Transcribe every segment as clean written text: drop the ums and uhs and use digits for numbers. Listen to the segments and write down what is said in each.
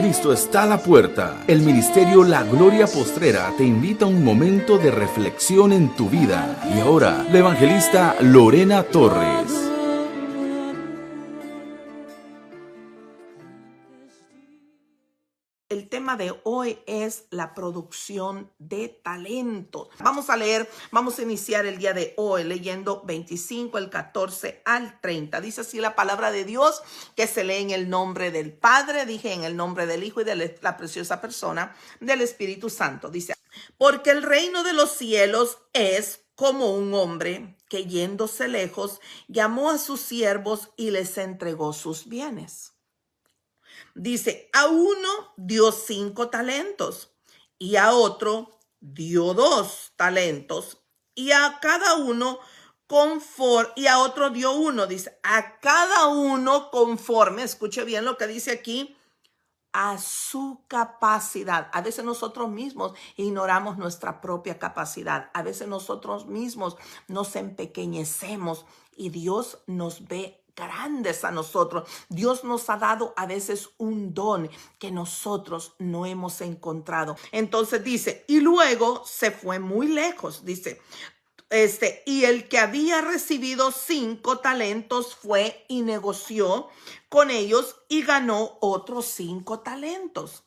Cristo está a la puerta. El ministerio La Gloria Postrera te invita a un momento de reflexión en tu vida. Y ahora, la evangelista Lorena Torres. El tema de hoy es la producción de talento. Vamos a iniciar el día de hoy leyendo 25, el 14 al 30. Dice así la palabra de Dios, que se lee en el nombre del Padre, dije en el nombre del Hijo y de la preciosa persona del Espíritu Santo. Dice, porque el reino de los cielos es como un hombre que yéndose lejos, llamó a sus siervos y les entregó sus bienes. Dice, a uno dio 5 talentos y a otro dio 2 talentos y a cada uno y a otro dio 1. Dice, a cada uno conforme, escuche bien lo que dice aquí, a su capacidad. A veces nosotros mismos ignoramos nuestra propia capacidad. A veces nosotros mismos nos empequeñecemos y Dios nos ve grandes a nosotros. Dios nos ha dado a veces un don que nosotros no hemos encontrado. Entonces dice, y luego se fue muy lejos, dice, y el que había recibido 5 talentos fue y negoció con ellos y ganó otros 5 talentos.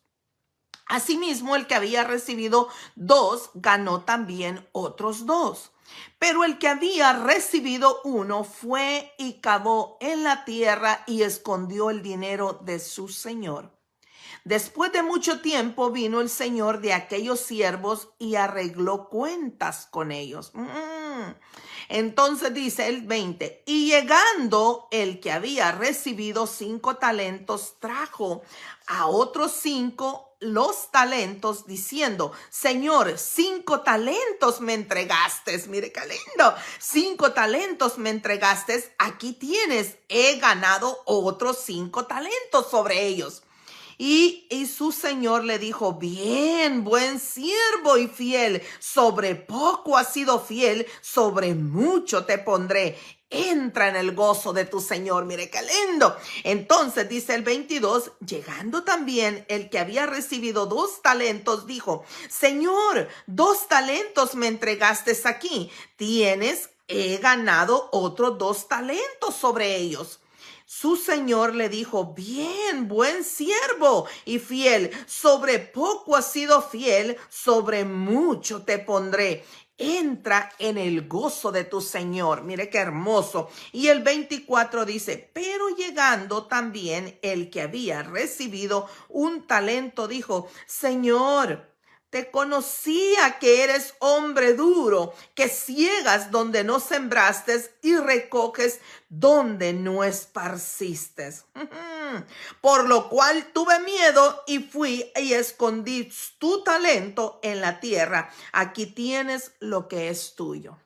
Asimismo, el que había recibido 2 ganó también otros 2. Pero el que había recibido 1 fue y cavó en la tierra y escondió el dinero de su señor. Después de mucho tiempo vino el señor de aquellos siervos y arregló cuentas con ellos. Entonces dice el 20, y llegando el que había recibido 5 talentos, trajo a otros 5 los talentos, diciendo, Señor, 5 talentos me entregaste. Mire qué lindo, 5 talentos me entregaste, aquí tienes, he ganado otros 5 talentos sobre ellos. Y su señor le dijo, bien, buen siervo y fiel, sobre poco has sido fiel, sobre mucho te pondré. Entra en el gozo de tu señor. Mire qué lindo. Entonces dice el 22, llegando también el que había recibido 2 talentos, dijo, Señor, 2 talentos me entregaste aquí. He ganado otros 2 talentos sobre ellos. Su señor le dijo, bien, buen siervo y fiel, sobre poco has sido fiel, sobre mucho te pondré. Entra en el gozo de tu señor. Mire qué hermoso. Y el 24 dice, pero llegando también el que había recibido 1 talento, dijo, Señor, te conocía que eres hombre duro, que ciegas donde no sembraste y recoges donde no esparciste. Por lo cual tuve miedo y fui y escondí tu talento en la tierra. Aquí tienes lo que es tuyo.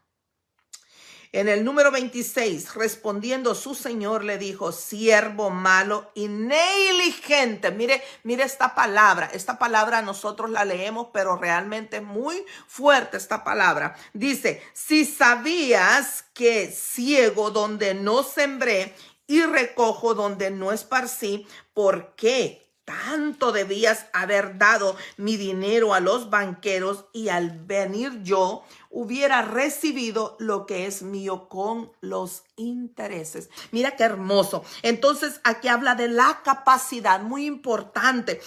En el número 26, respondiendo su señor le dijo, siervo malo y negligente. Mire esta palabra nosotros la leemos, pero realmente es muy fuerte esta palabra. Dice, si sabías que ciego donde no sembré y recojo donde no esparcí, ¿por qué tanto debías haber dado mi dinero a los banqueros y al venir yo hubiera recibido lo que es mío con los intereses? Mira qué hermoso. Entonces aquí habla de la capacidad, muy importante.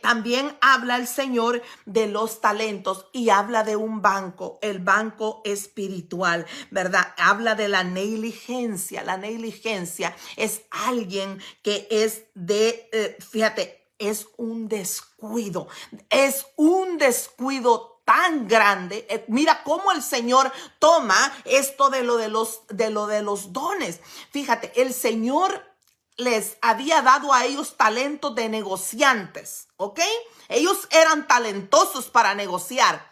También habla el Señor de los talentos y habla de un banco, el banco espiritual, ¿verdad? Habla de la negligencia. La negligencia es alguien que es es un descuido tan grande. Mira cómo el Señor toma esto de lo de los dones. Fíjate, el Señor les había dado a ellos talentos de negociantes, ¿ok? Ellos eran talentosos para negociar,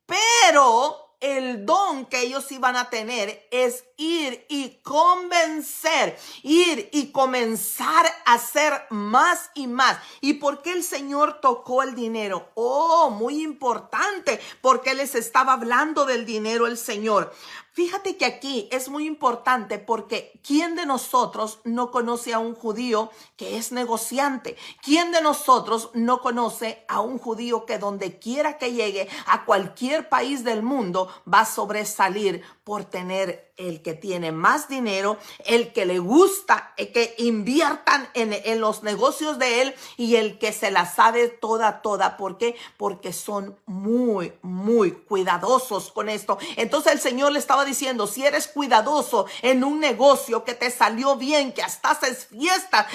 pero el don que ellos iban a tener es ir y convencer, ir y comenzar a hacer más y más. ¿Y por qué el Señor tocó el dinero? Oh, muy importante, porque les estaba hablando del dinero el Señor. Fíjate que aquí es muy importante porque ¿quién de nosotros no conoce a un judío que es negociante? ¿Quién de nosotros no conoce a un judío que donde quiera que llegue a cualquier país del mundo va a sobresalir por tener el que tiene más dinero, el que le gusta que inviertan en los negocios de él y el que se la sabe toda? ¿Por qué? Porque son muy, muy cuidadosos con esto. Entonces el Señor le estaba diciendo, si eres cuidadoso en un negocio que te salió bien, que hasta haces fiesta,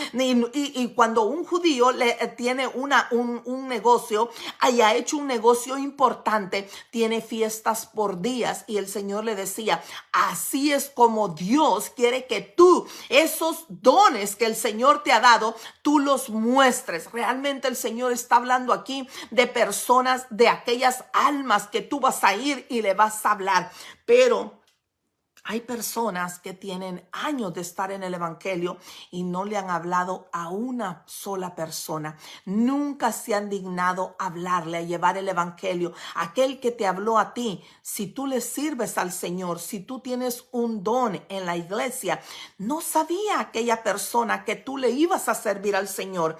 y cuando un judío tiene un negocio, haya hecho un negocio importante, tiene fiestas por días, y el Señor le decía, así es como Dios quiere que tú, esos dones que el Señor te ha dado, tú los muestres. Realmente el Señor está hablando aquí de personas, de aquellas almas que tú vas a ir y le vas a hablar. Pero hay personas que tienen años de estar en el evangelio y no le han hablado a una sola persona. Nunca se han dignado a hablarle, a llevar el evangelio. Aquel que te habló a ti, si tú le sirves al Señor, si tú tienes un don en la iglesia, no sabía aquella persona que tú le ibas a servir al Señor.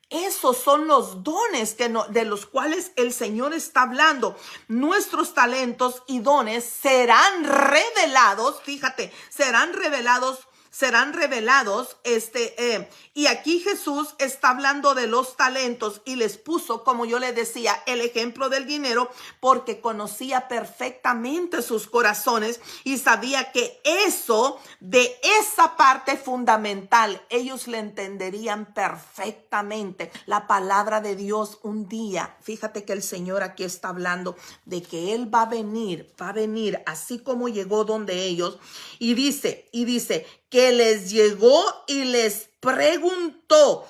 Esos son los dones de los cuales el Señor está hablando. Nuestros talentos y dones serán revelados, fíjate, serán revelados. Y aquí Jesús está hablando de los talentos y les puso, como yo les decía, el ejemplo del dinero, porque conocía perfectamente sus corazones y sabía que de esa parte fundamental, ellos le entenderían perfectamente. La palabra de Dios un día, fíjate que el Señor aquí está hablando de que Él va a venir así como llegó donde ellos, y dice que les llegó y les preguntó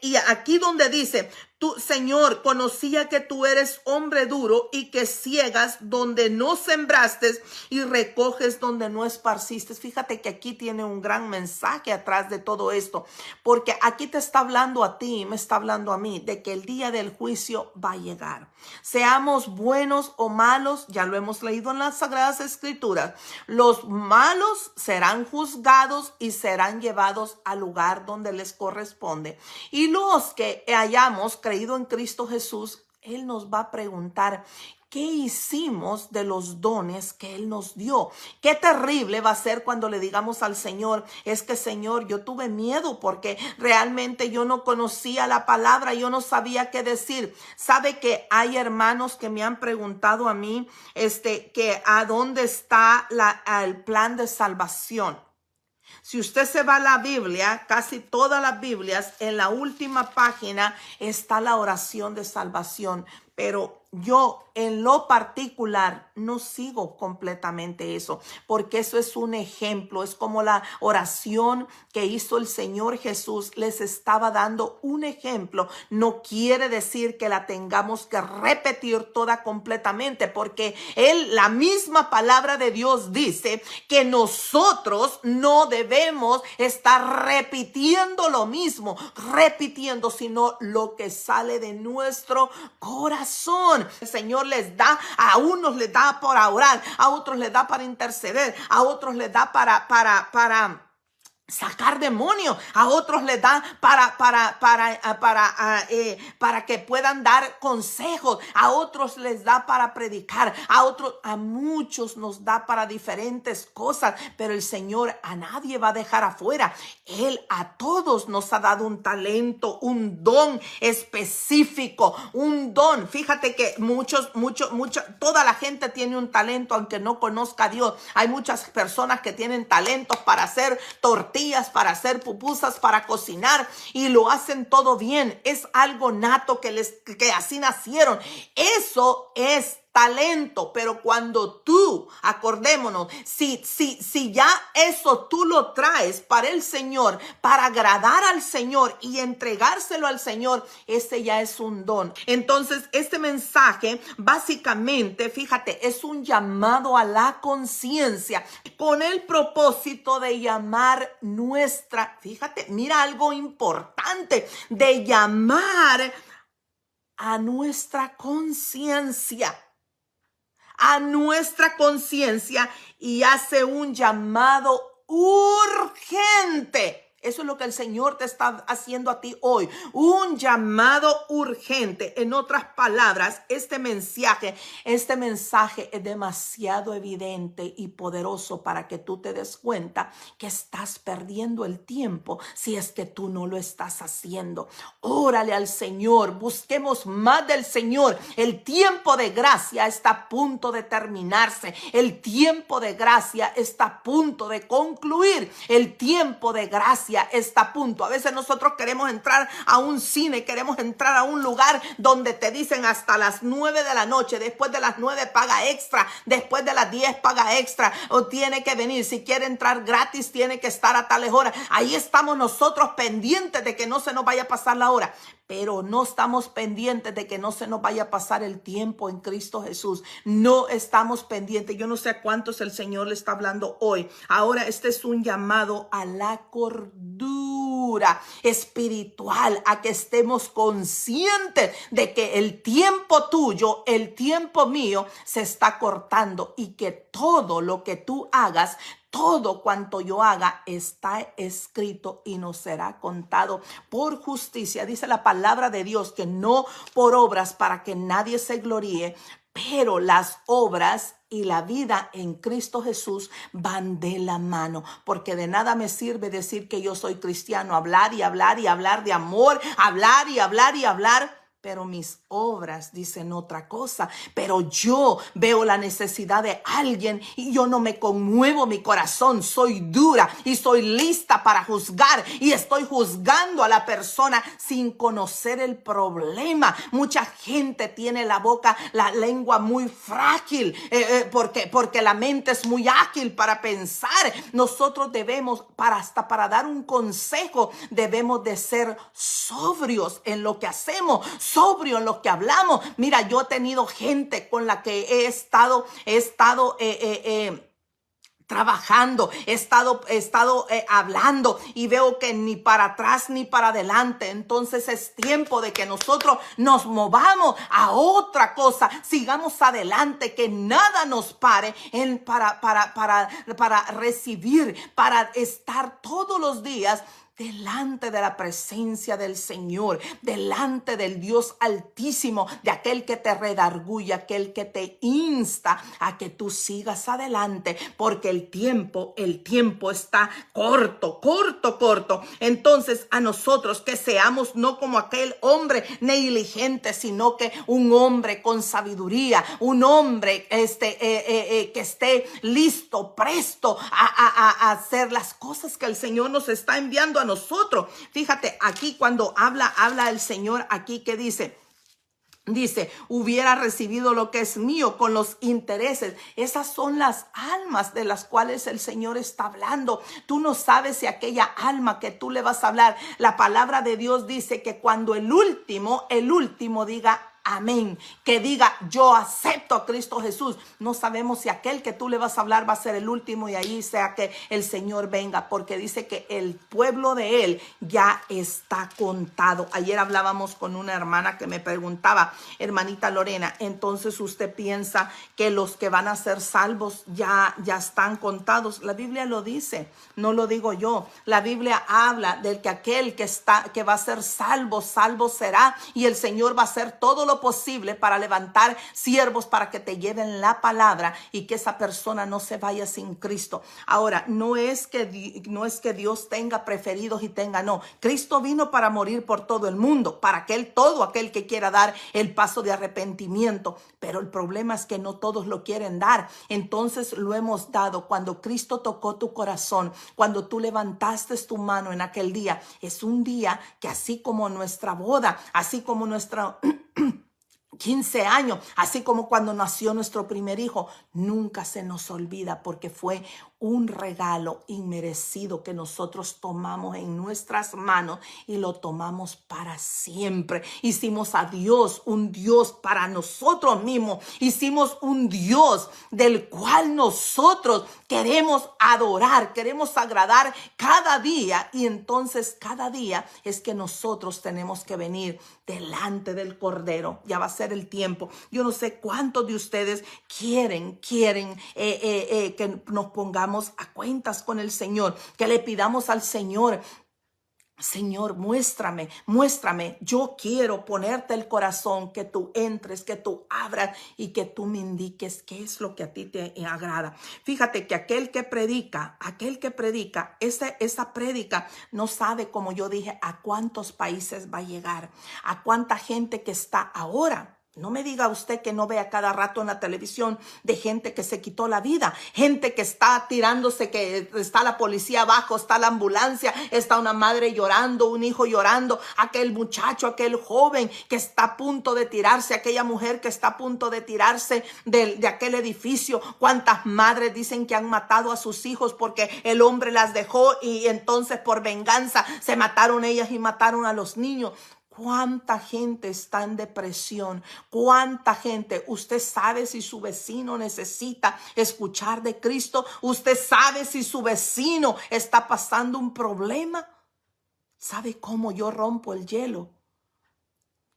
y aquí donde dice, tú, Señor, conocía que tú eres hombre duro y que ciegas donde no sembraste y recoges donde no esparciste. Fíjate que aquí tiene un gran mensaje atrás de todo esto, porque aquí te está hablando a ti, me está hablando a mí, de que el día del juicio va a llegar. Seamos buenos o malos, ya lo hemos leído en las Sagradas Escrituras, los malos serán juzgados y serán llevados al lugar donde les corresponde. Y los que hayamos creído en Cristo Jesús, Él nos va a preguntar, ¿qué hicimos de los dones que Él nos dio? Qué terrible va a ser cuando le digamos al Señor, es que Señor, yo tuve miedo porque realmente yo no conocía la palabra, yo no sabía qué decir. Sabe que hay hermanos que me han preguntado a mí, que a dónde está el plan de salvación. Si usted se va a la Biblia, casi todas las Biblias, en la última página está la oración de salvación. Pero yo en lo particular no sigo completamente eso, porque eso es un ejemplo, es como la oración que hizo el Señor Jesús, les estaba dando un ejemplo. No quiere decir que la tengamos que repetir toda completamente, porque la misma palabra de Dios dice que nosotros no debemos estar repitiendo lo mismo, sino lo que sale de nuestro corazón. El Señor les da, a unos les da para orar, a otros les da para interceder, a otros les da para sacar demonios, a otros les da para que puedan dar consejos, a otros les da para predicar, a muchos nos da para diferentes cosas, pero el Señor a nadie va a dejar afuera. Él a todos nos ha dado un talento, un don específico, un don. Fíjate que toda la gente tiene un talento aunque no conozca a Dios. Hay muchas personas que tienen talentos para hacer tortillas, para hacer pupusas, para cocinar, y lo hacen todo bien. Es algo nato que así nacieron. Eso es talento. Pero cuando tú, acordémonos, si ya eso tú lo traes para el Señor, para agradar al Señor y entregárselo al Señor, ese ya es un don. Entonces, este mensaje básicamente, fíjate, es un llamado a la conciencia con el propósito de llamar fíjate, mira algo importante, de llamar a nuestra conciencia. a nuestra conciencia y hace un llamado urgente. Eso es lo que el Señor te está haciendo a ti hoy. Un llamado urgente. En otras palabras, este mensaje es demasiado evidente y poderoso para que tú te des cuenta que estás perdiendo el tiempo si es que tú no lo estás haciendo. Órale al Señor. Busquemos más del Señor. El tiempo de gracia está a punto de terminarse. El tiempo de gracia está a punto de concluir. El tiempo de gracia está a punto. A veces nosotros queremos entrar a un cine, queremos entrar a un lugar donde te dicen hasta las 9 de la noche, después de las 9 paga extra, después de las 10 paga extra, o tiene que venir, si quiere entrar gratis tiene que estar a tales horas. Ahí estamos nosotros pendientes de que no se nos vaya a pasar la hora, pero no estamos pendientes de que no se nos vaya a pasar el tiempo en Cristo Jesús. No estamos pendientes. Yo no sé a cuántos el Señor le está hablando hoy. Ahora este es un llamado a la cordura espiritual, a que estemos conscientes de que el tiempo tuyo, el tiempo mío se está cortando y que todo lo que tú hagas, todo cuanto yo haga está escrito y nos será contado por justicia. Dice la palabra de Dios que no por obras para que nadie se gloríe, pero las obras y la vida en Cristo Jesús van de la mano, porque de nada me sirve decir que yo soy cristiano, hablar y hablar y hablar de amor, hablar y hablar y hablar, pero mis obras dicen otra cosa. Pero yo veo la necesidad de alguien y yo no me conmuevo mi corazón. Soy dura y soy lista para juzgar y estoy juzgando a la persona sin conocer el problema. Mucha gente tiene la boca, la lengua muy frágil porque la mente es muy ágil para pensar. Nosotros debemos, hasta para dar un consejo, debemos de ser sobrios en lo que hacemos, sobrio en lo que hablamos. Mira, yo he tenido gente con la que he estado trabajando, he estado hablando y veo que ni para atrás ni para adelante. Entonces es tiempo de que nosotros nos movamos a otra cosa, sigamos adelante, que nada nos pare para recibir, para estar todos los días delante de la presencia del Señor, delante del Dios Altísimo, de aquel que te redarguye, aquel que te insta a que tú sigas adelante, porque el tiempo está corto. Entonces a nosotros que seamos no como aquel hombre negligente, sino que un hombre con sabiduría, un hombre que esté listo, presto a hacer las cosas que el Señor nos está enviando a nosotros. Fíjate aquí cuando habla el Señor aquí que dice, hubiera recibido lo que es mío con los intereses. Esas son las almas de las cuales el Señor está hablando. Tú no sabes si aquella alma que tú le vas a hablar, la palabra de Dios dice que cuando el último diga amén, que diga yo acepto a Cristo Jesús, no sabemos si aquel que tú le vas a hablar va a ser el último y ahí sea que el Señor venga, porque dice que el pueblo de él ya está contado. Ayer hablábamos con una hermana que me preguntaba, hermanita Lorena, entonces usted piensa que los que van a ser salvos ya están contados. La Biblia lo dice, no lo digo yo. La Biblia habla del que aquel que va a ser salvo será, y el Señor va a hacer todo lo posible para levantar siervos para que te lleven la palabra y que esa persona no se vaya sin Cristo. Ahora, no es que Dios tenga preferidos y no. Cristo vino para morir por todo el mundo, para todo aquel que quiera dar el paso de arrepentimiento, pero el problema es que no todos lo quieren dar. Entonces lo hemos dado. Cuando Cristo tocó tu corazón, cuando tú levantaste tu mano en aquel día, es un día que así como nuestra boda, así como nuestra 15 años, así como cuando nació nuestro primer hijo, nunca se nos olvida, porque fue un regalo inmerecido que nosotros tomamos en nuestras manos y lo tomamos para siempre. Hicimos a Dios un Dios para nosotros mismos. Hicimos un Dios del cual nosotros queremos adorar, queremos agradar cada día. Y entonces cada día es que nosotros tenemos que venir delante del Cordero. Ya va a ser el tiempo. Yo no sé cuántos de ustedes quieren que nos pongamos a cuentas con el Señor, que le pidamos al Señor: Señor, muéstrame, yo quiero ponerte el corazón, que tú entres, que tú abras y que tú me indiques qué es lo que a ti te agrada. Fíjate que aquel que predica, esa prédica no sabe, como yo dije, a cuántos países va a llegar, a cuánta gente que está ahora. No me diga usted que no vea cada rato en la televisión de gente que se quitó la vida, gente que está tirándose, que está la policía abajo, está la ambulancia, está una madre llorando, un hijo llorando, aquel muchacho, aquel joven que está a punto de tirarse, aquella mujer que está a punto de tirarse de aquel edificio. Cuántas madres dicen que han matado a sus hijos porque el hombre las dejó y entonces por venganza se mataron ellas y mataron a los niños. ¿Cuánta gente está en depresión? ¿Cuánta gente? ¿Usted sabe si su vecino necesita escuchar de Cristo? ¿Usted sabe si su vecino está pasando un problema? ¿Sabe cómo yo rompo el hielo?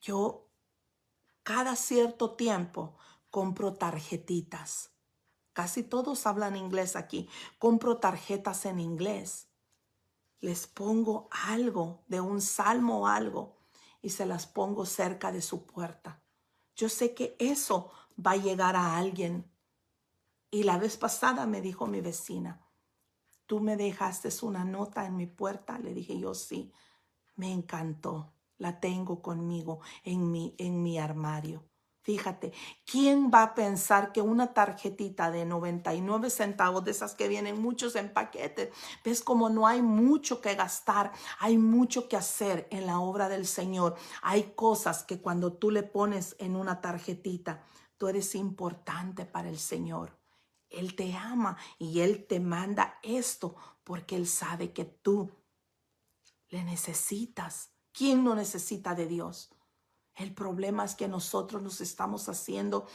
Yo cada cierto tiempo compro tarjetitas. Casi todos hablan inglés aquí. Compro tarjetas en inglés. Les pongo algo de un salmo o algo y se las pongo cerca de su puerta. Yo sé que eso va a llegar a alguien. Y la vez pasada me dijo mi vecina: ¿tú me dejaste una nota en mi puerta? Le dije yo: sí. Me encantó. La tengo conmigo en mi armario. Fíjate, ¿quién va a pensar que una tarjetita de 99 centavos, de esas que vienen muchos en paquetes, ves como no hay mucho que gastar, hay mucho que hacer en la obra del Señor? Hay cosas que cuando tú le pones en una tarjetita, tú eres importante para el Señor. Él te ama y Él te manda esto porque Él sabe que tú le necesitas. ¿Quién no necesita de Dios? El problema es que nosotros nos estamos haciendo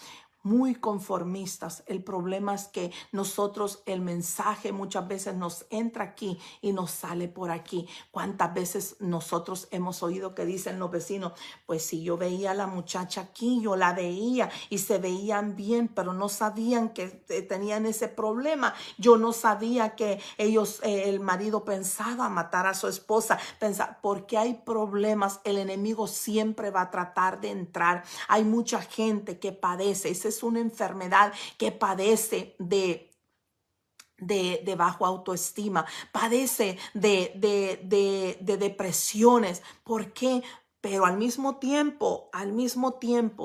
muy conformistas. El problema es que nosotros, el mensaje muchas veces nos entra aquí y nos sale por aquí. ¿Cuántas veces nosotros hemos oído que dicen los vecinos: pues si yo veía a la muchacha aquí, yo la veía y se veían bien, pero no sabían que tenían ese problema? Yo no sabía que ellos, el marido pensaba matar a su esposa. Porque hay problemas, el enemigo siempre va a tratar de entrar. Hay mucha gente que padece. Esa es una enfermedad que padece de bajo autoestima, padece de depresiones. ¿Por qué? Pero al mismo tiempo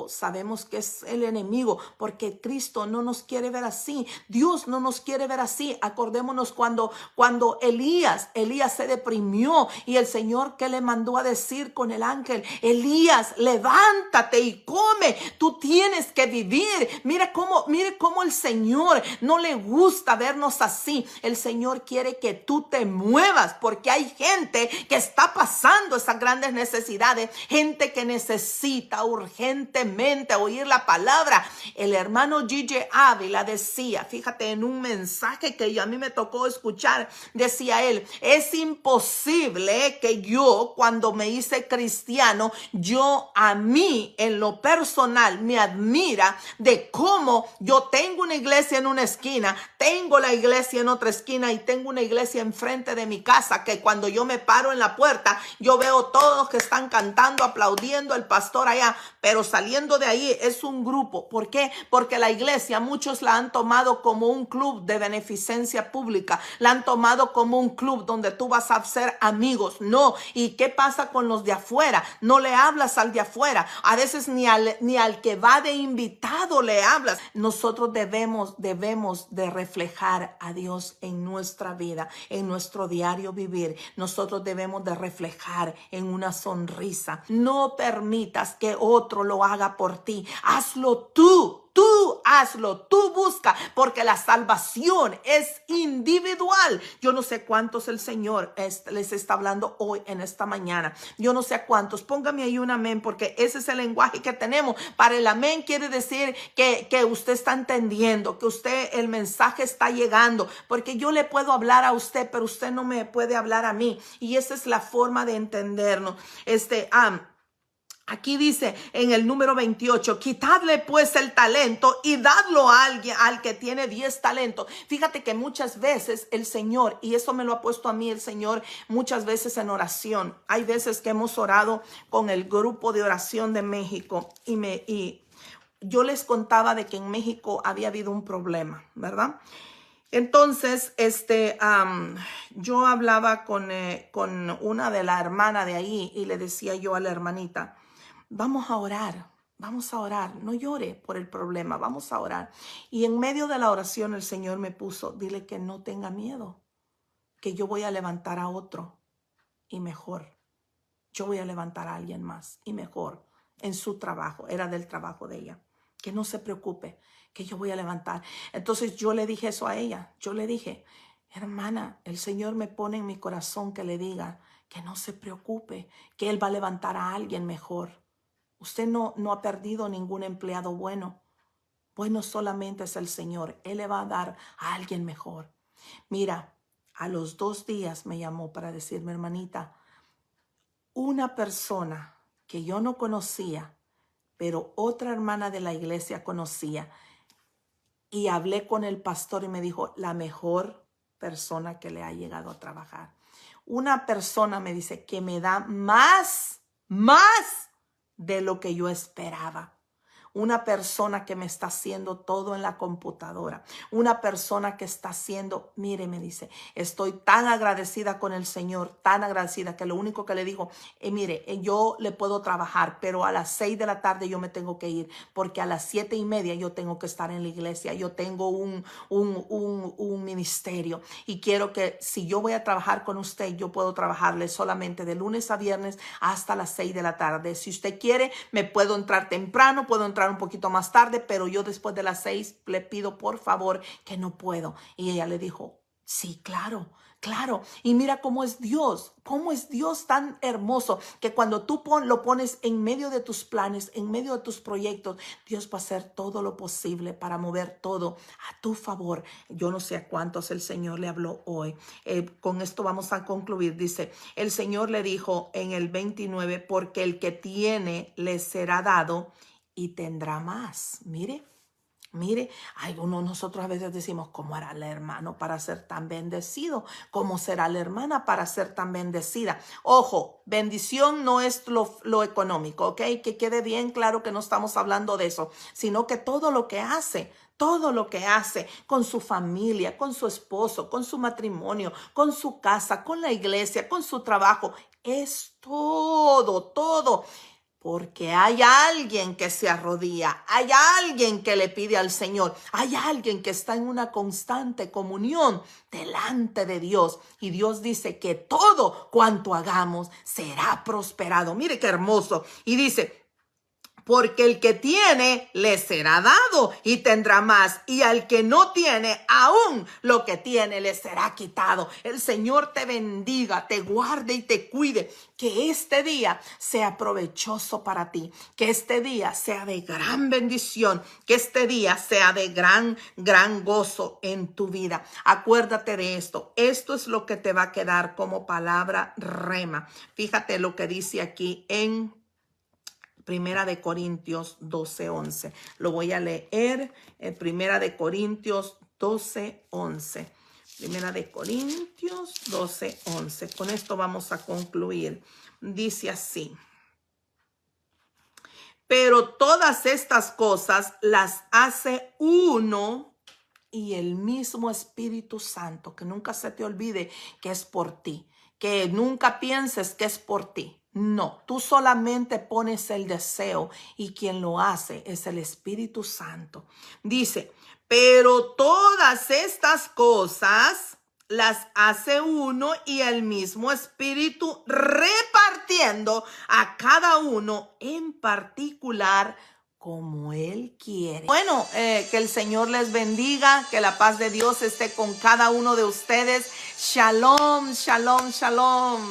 sabemos que es el enemigo, porque Cristo no nos quiere ver así. Dios no nos quiere ver así. Acordémonos cuando Elías se deprimió y el Señor, ¿qué le mandó a decir con el ángel? Elías, levántate y come. Tú tienes que vivir. Mire cómo el Señor no le gusta vernos así. El Señor quiere que tú te muevas, porque hay gente que está pasando esas grandes necesidades. Gente que necesita urgentemente oír la palabra. El hermano G.J. Ávila decía, fíjate, en un mensaje que a mí me tocó escuchar, decía él: es imposible que yo, cuando me hice cristiano, a mí en lo personal me admira de cómo yo tengo una iglesia en una esquina, tengo la iglesia en otra esquina y tengo una iglesia enfrente de mi casa, que cuando yo me paro en la puerta, yo veo todos que están cantando, aplaudiendo el pastor allá, pero saliendo de ahí es un grupo. ¿Por qué? Porque la iglesia muchos la han tomado como un club de beneficencia pública, la han tomado como un club donde tú vas a hacer amigos. No. ¿Y qué pasa con los de afuera? No le hablas al de afuera, a veces ni al que va de invitado le hablas. Nosotros debemos de reflejar a Dios en nuestra vida, en nuestro diario vivir. Nosotros debemos de reflejar en una sonrisa. No permitas que otro lo haga por ti. Hazlo tú. tú hazlo, tú busca, porque la salvación es individual. Yo no sé cuántos el Señor les está hablando hoy en esta mañana. Yo no sé a cuántos. Póngame ahí un amén, porque ese es el lenguaje que tenemos. Para el amén quiere decir que usted está entendiendo, que el mensaje está llegando, porque yo le puedo hablar a usted, pero usted no me puede hablar a mí. Y esa es la forma de entendernos. Aquí dice en el número 28, quitadle pues el talento y dadlo a alguien, al que tiene 10 talentos. Fíjate que muchas veces el Señor, y eso me lo ha puesto a mí el Señor muchas veces en oración. Hay veces que hemos orado con el grupo de oración de México y yo les contaba de que en México había habido un problema, ¿verdad? Entonces, yo hablaba con una de las hermanas de ahí y le decía yo a la hermanita, vamos a orar, no llore por el problema, vamos a orar. Y en medio de la oración el Señor me puso, dile que no tenga miedo, que yo voy a levantar a otro y mejor. Yo voy a levantar a alguien más y mejor en su trabajo, era del trabajo de ella. Que no se preocupe, que yo voy a levantar. Entonces yo le dije eso a ella. Yo le dije, hermana, el Señor me pone en mi corazón que le diga que no se preocupe, que Él va a levantar a alguien mejor. Usted no ha perdido ningún empleado bueno. Bueno solamente es el Señor. Él le va a dar a alguien mejor. Mira, a los 2 días me llamó para decirme, hermanita, una persona que yo no conocía, pero otra hermana de la iglesia conocía, y hablé con el pastor y me dijo, la mejor persona que le ha llegado a trabajar. Una persona me dice que me da más de lo que yo esperaba. Una persona que me está haciendo todo en la computadora. Una persona que está haciendo, mire, me dice, estoy tan agradecida con el Señor, tan agradecida, que lo único que le dijo, mire, yo le puedo trabajar, pero a las 6 de la tarde yo me tengo que ir, porque a las 7:30 yo tengo que estar en la iglesia. Yo tengo un ministerio y quiero que si yo voy a trabajar con usted, yo puedo trabajarle solamente de lunes a viernes hasta las 6 de la tarde. Si usted quiere, me puedo entrar temprano, puedo entrar un poquito más tarde, pero yo después de las 6 le pido por favor que no puedo. Y ella le dijo, sí, claro. Y mira cómo es Dios tan hermoso, que cuando tú lo pones en medio de tus planes, en medio de tus proyectos, Dios va a hacer todo lo posible para mover todo a tu favor. Yo no sé a cuántos el Señor le habló hoy. Con esto vamos a concluir. Dice, el Señor le dijo en el 29, porque el que tiene le será dado y tendrá más. Mire, nosotros a veces decimos, ¿cómo hará el hermano para ser tan bendecido? ¿Cómo será la hermana para ser tan bendecida? Ojo, bendición no es lo económico, ¿ok? Que quede bien claro que no estamos hablando de eso, sino que todo lo que hace con su familia, con su esposo, con su matrimonio, con su casa, con la iglesia, con su trabajo, es todo. Porque hay alguien que se arrodilla, hay alguien que le pide al Señor, hay alguien que está en una constante comunión delante de Dios. Y Dios dice que todo cuanto hagamos será prosperado. Mire qué hermoso. Y dice, porque el que tiene le será dado y tendrá más, y al que no tiene, aún lo que tiene le será quitado. El Señor te bendiga, te guarde y te cuide. Que este día sea provechoso para ti, que este día sea de gran bendición, que este día sea de gran gozo en tu vida. Acuérdate de esto. Esto es lo que te va a quedar como palabra rema. Fíjate lo que dice aquí en Primera de Corintios 12:11. Lo voy a leer. Primera de Corintios 12:11. Primera de Corintios 12:11. Con esto vamos a concluir. Dice así. Pero todas estas cosas las hace uno y el mismo Espíritu Santo. Que nunca se te olvide que es por ti. Que nunca pienses que es por ti. No, tú solamente pones el deseo y quien lo hace es el Espíritu Santo. Dice, pero todas estas cosas las hace uno y el mismo Espíritu, repartiendo a cada uno en particular como Él quiere. Bueno, que el Señor les bendiga, que la paz de Dios esté con cada uno de ustedes. Shalom, shalom, shalom.